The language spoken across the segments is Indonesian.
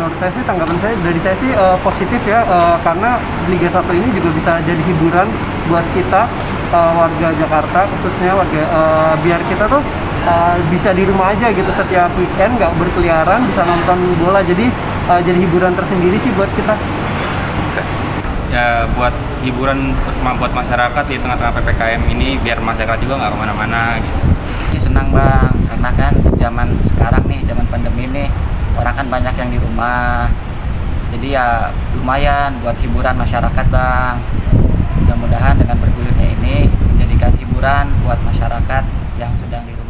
menurut saya sih, tanggapan saya dari saya sih positif ya, karena Liga 1 ini juga bisa jadi hiburan buat kita warga Jakarta, khususnya warga, biar kita tuh bisa di rumah aja gitu setiap weekend, nggak berkeliaran, bisa nonton bola, jadi hiburan tersendiri sih buat kita. Ya buat hiburan buat masyarakat di tengah-tengah PPKM ini, biar masyarakat juga nggak kemana-mana gitu. Senang Bang, karena kan zaman sekarang nih, zaman pandemi nih, orang kan banyak yang di rumah, jadi ya lumayan buat hiburan masyarakat Bang. Mudah-mudahan dengan bergulirnya ini menjadikan hiburan buat masyarakat yang sedang di rumah.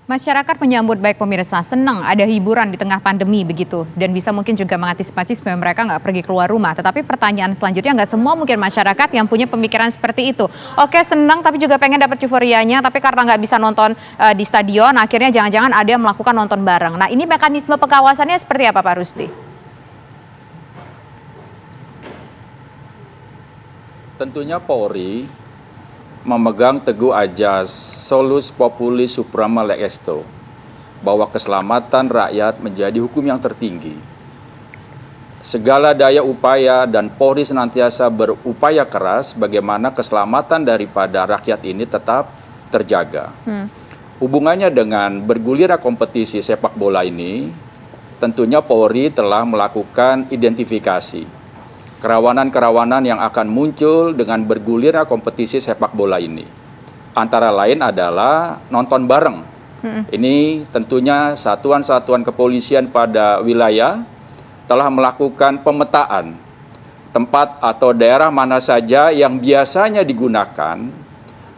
Masyarakat menyambut baik pemirsa, senang ada hiburan di tengah pandemi begitu, dan bisa mungkin juga mengantisipasi supaya mereka nggak pergi keluar rumah. Tetapi pertanyaan selanjutnya, nggak semua mungkin masyarakat yang punya pemikiran seperti itu. Oke, senang tapi juga pengen dapat euforianya, tapi karena nggak bisa nonton di stadion, akhirnya jangan-jangan ada yang melakukan nonton bareng. Nah, ini mekanisme pengawasannya seperti apa Pak Rusdi? Tentunya Polri memegang teguh ajas solus populi suprema lex esto, bahwa keselamatan rakyat menjadi hukum yang tertinggi. Segala daya upaya dan Polri senantiasa berupaya keras bagaimana keselamatan daripada rakyat ini tetap terjaga. Hubungannya dengan bergulirnya kompetisi sepak bola ini, tentunya Polri telah melakukan identifikasi kerawanan-kerawanan yang akan muncul dengan bergulirnya kompetisi sepak bola ini. Antara lain adalah nonton bareng. Ini tentunya satuan-satuan kepolisian pada wilayah telah melakukan pemetaan tempat atau daerah mana saja yang biasanya digunakan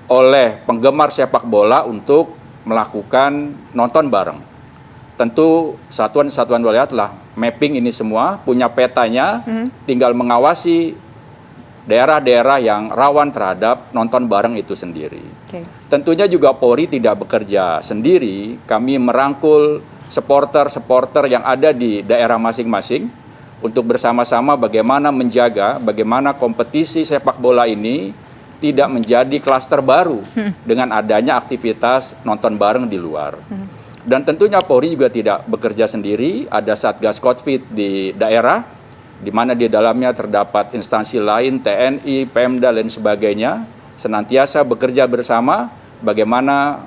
oleh penggemar sepak bola untuk melakukan nonton bareng. Tentu satuan-satuan wilayah telah mapping ini semua, punya petanya, tinggal mengawasi daerah-daerah yang rawan terhadap nonton bareng itu sendiri. Tentunya juga Polri tidak bekerja sendiri, kami merangkul supporter-supporter yang ada di daerah masing-masing untuk bersama-sama bagaimana menjaga, bagaimana kompetisi sepak bola ini tidak menjadi klaster baru dengan adanya aktivitas nonton bareng di luar. Dan tentunya Polri juga tidak bekerja sendiri, ada Satgas Covid di daerah, di mana di dalamnya terdapat instansi lain, TNI, Pemda, dan sebagainya, senantiasa bekerja bersama bagaimana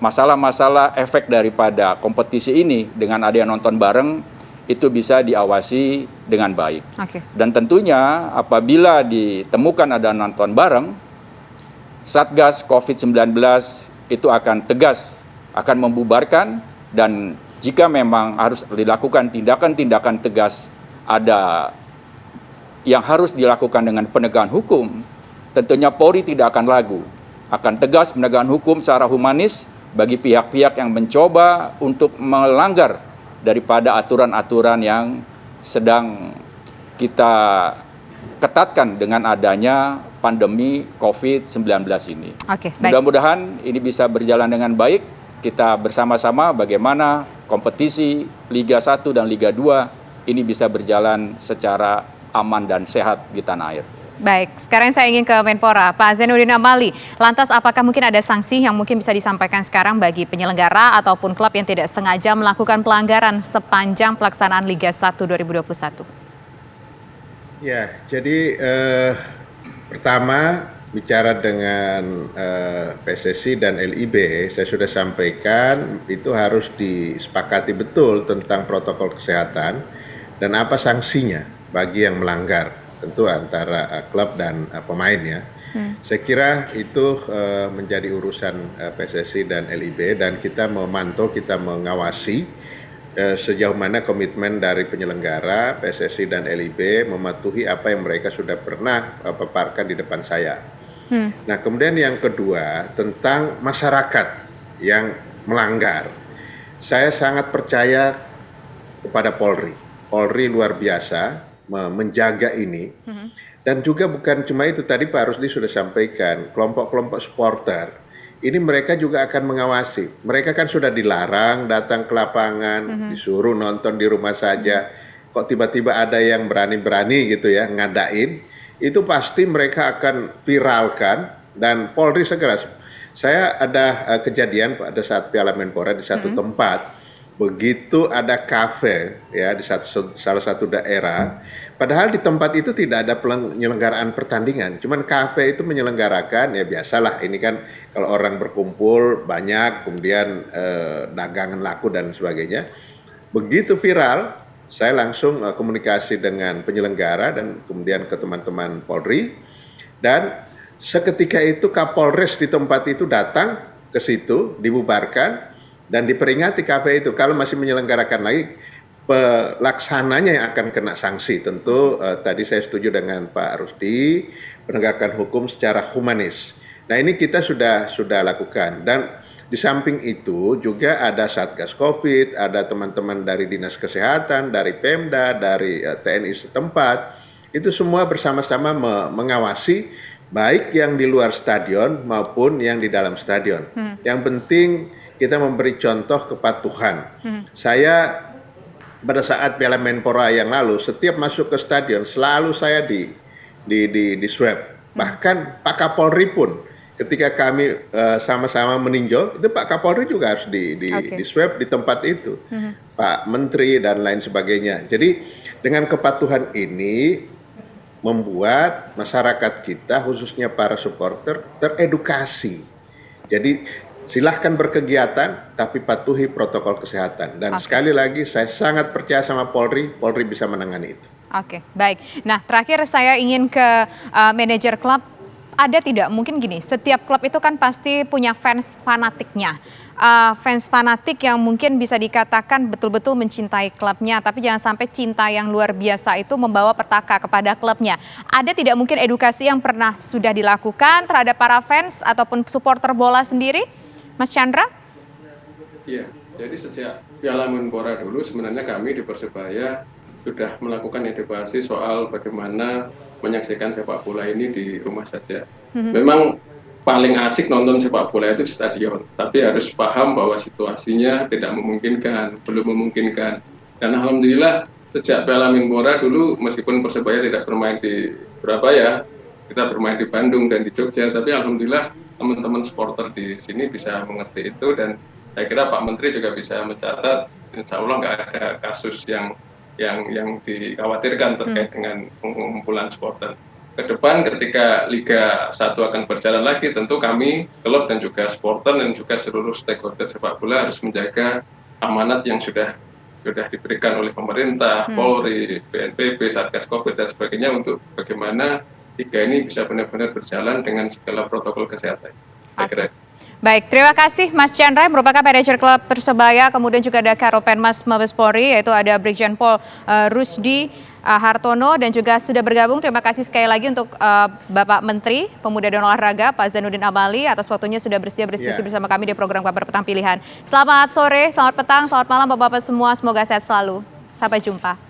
masalah-masalah efek daripada kompetisi ini dengan adanya nonton bareng itu bisa diawasi dengan baik. Dan tentunya apabila ditemukan ada nonton bareng, Satgas COVID-19 itu akan tegas, akan membubarkan, dan jika memang harus dilakukan tindakan-tindakan tegas, ada yang harus dilakukan dengan penegakan hukum, tentunya Polri tidak akan ragu, akan tegas menegakkan hukum secara humanis bagi pihak-pihak yang mencoba untuk melanggar daripada aturan-aturan yang sedang kita ketatkan dengan adanya pandemi COVID-19 ini. Mudah-mudahan ini bisa berjalan dengan baik. Kita bersama-sama bagaimana kompetisi Liga 1 dan Liga 2 ini bisa berjalan secara aman dan sehat di tanah air. Baik, sekarang saya ingin ke Menpora, Pak Zainuddin Amali. Lantas apakah mungkin ada sanksi yang mungkin bisa disampaikan sekarang bagi penyelenggara ataupun klub yang tidak sengaja melakukan pelanggaran sepanjang pelaksanaan Liga 1 2021? Ya, jadi pertama bicara dengan PSSI dan LIB, saya sudah sampaikan itu harus disepakati betul tentang protokol kesehatan dan apa sanksinya bagi yang melanggar, tentu antara klub dan pemain ya. Saya kira itu menjadi urusan PSSI dan LIB, dan kita memantau, kita mengawasi sejauh mana komitmen dari penyelenggara PSSI dan LIB mematuhi apa yang mereka sudah pernah paparkan di depan saya. Nah, kemudian yang kedua tentang masyarakat yang melanggar. Saya sangat percaya kepada Polri. Polri luar biasa menjaga ini. Dan juga bukan cuma itu, tadi Pak Rusdi sudah sampaikan, kelompok-kelompok supporter. Ini mereka juga akan mengawasi. Mereka kan sudah dilarang datang ke lapangan, disuruh nonton di rumah saja. Kok tiba-tiba ada yang berani-berani gitu ya, ngadain. Itu pasti mereka akan viralkan, dan Polri segera. Saya ada kejadian pada saat Piala Menpora di satu tempat, begitu ada kafe ya di salah satu daerah, padahal di tempat itu tidak ada penyelenggaraan pertandingan, cuman kafe itu menyelenggarakan, ya biasalah ini kan kalau orang berkumpul banyak, kemudian dagangan laku dan sebagainya. Begitu viral, saya langsung komunikasi dengan penyelenggara dan kemudian ke teman-teman Polri, dan seketika itu Kapolres di tempat itu datang ke situ, dibubarkan, dan diperingati kafe itu kalau masih menyelenggarakan lagi, pelaksananya yang akan kena sanksi. Tentu tadi saya setuju dengan Pak Rusdi, penegakan hukum secara humanis. Nah ini kita sudah lakukan, dan di samping itu juga ada Satgas Covid, ada teman-teman dari Dinas Kesehatan, dari Pemda, dari TNI setempat, itu semua bersama-sama mengawasi baik yang di luar stadion maupun yang di dalam stadion. Yang penting kita memberi contoh kepatuhan. Saya pada saat Piala Menpora yang lalu, setiap masuk ke stadion selalu saya di swab. Bahkan Pak Kapolri pun ketika kami sama-sama meninjau, itu Pak Kapolri juga harus di swab di tempat itu. Pak Menteri dan lain sebagainya. Jadi dengan kepatuhan ini membuat masyarakat kita khususnya para supporter teredukasi. Jadi silahkan berkegiatan, tapi patuhi protokol kesehatan. Dan sekali lagi, saya sangat percaya sama Polri bisa menangani itu. Oke, baik. Nah, terakhir saya ingin ke manajer klub. Ada tidak, mungkin gini, setiap klub itu kan pasti punya fans fanatiknya. Fans fanatik yang mungkin bisa dikatakan betul-betul mencintai klubnya, tapi jangan sampai cinta yang luar biasa itu membawa petaka kepada klubnya. Ada tidak mungkin edukasi yang pernah sudah dilakukan terhadap para fans ataupun supporter bola sendiri? Mas Chandra? Iya, jadi sejak Piala Menpora dulu sebenarnya kami di Persebaya sudah melakukan edukasi soal bagaimana menyaksikan sepak bola ini di rumah saja. Memang paling asik nonton sepak bola itu di stadion, tapi harus paham bahwa situasinya tidak memungkinkan, belum memungkinkan. Dan alhamdulillah sejak Piala Menpora dulu meskipun Persebaya tidak bermain di Surabaya, kita bermain di Bandung dan di Jogja, tapi alhamdulillah teman-teman supporter di sini bisa mengerti itu, dan saya kira Pak Menteri juga bisa mencatat, insya Allah nggak ada kasus yang dikhawatirkan terkait dengan pengumpulan supporter. Ke depan ketika Liga 1 akan berjalan lagi, tentu kami, klub dan juga supporter dan juga seluruh stakeholder sepak bola harus menjaga amanat yang sudah diberikan oleh pemerintah, Polri, BNPB, Satgas Covid dan sebagainya untuk bagaimana Liga ini bisa benar-benar berjalan dengan segala protokol kesehatan. Saya kira. Baik, terima kasih Mas Chandra yang merupakan manajer klub Persebaya, kemudian juga ada Karopenmas Mabes Polri, yaitu ada Brigjen Pol Rusdi Hartono, dan juga sudah bergabung. Terima kasih sekali lagi untuk Bapak Menteri Pemuda dan Olahraga Pak Zainuddin Amali atas waktunya sudah bersedia berdiskusi bersama kami di program Kabar Petang Pilihan. Selamat sore, selamat petang, selamat malam Bapak-Bapak semua, semoga sehat selalu. Sampai jumpa.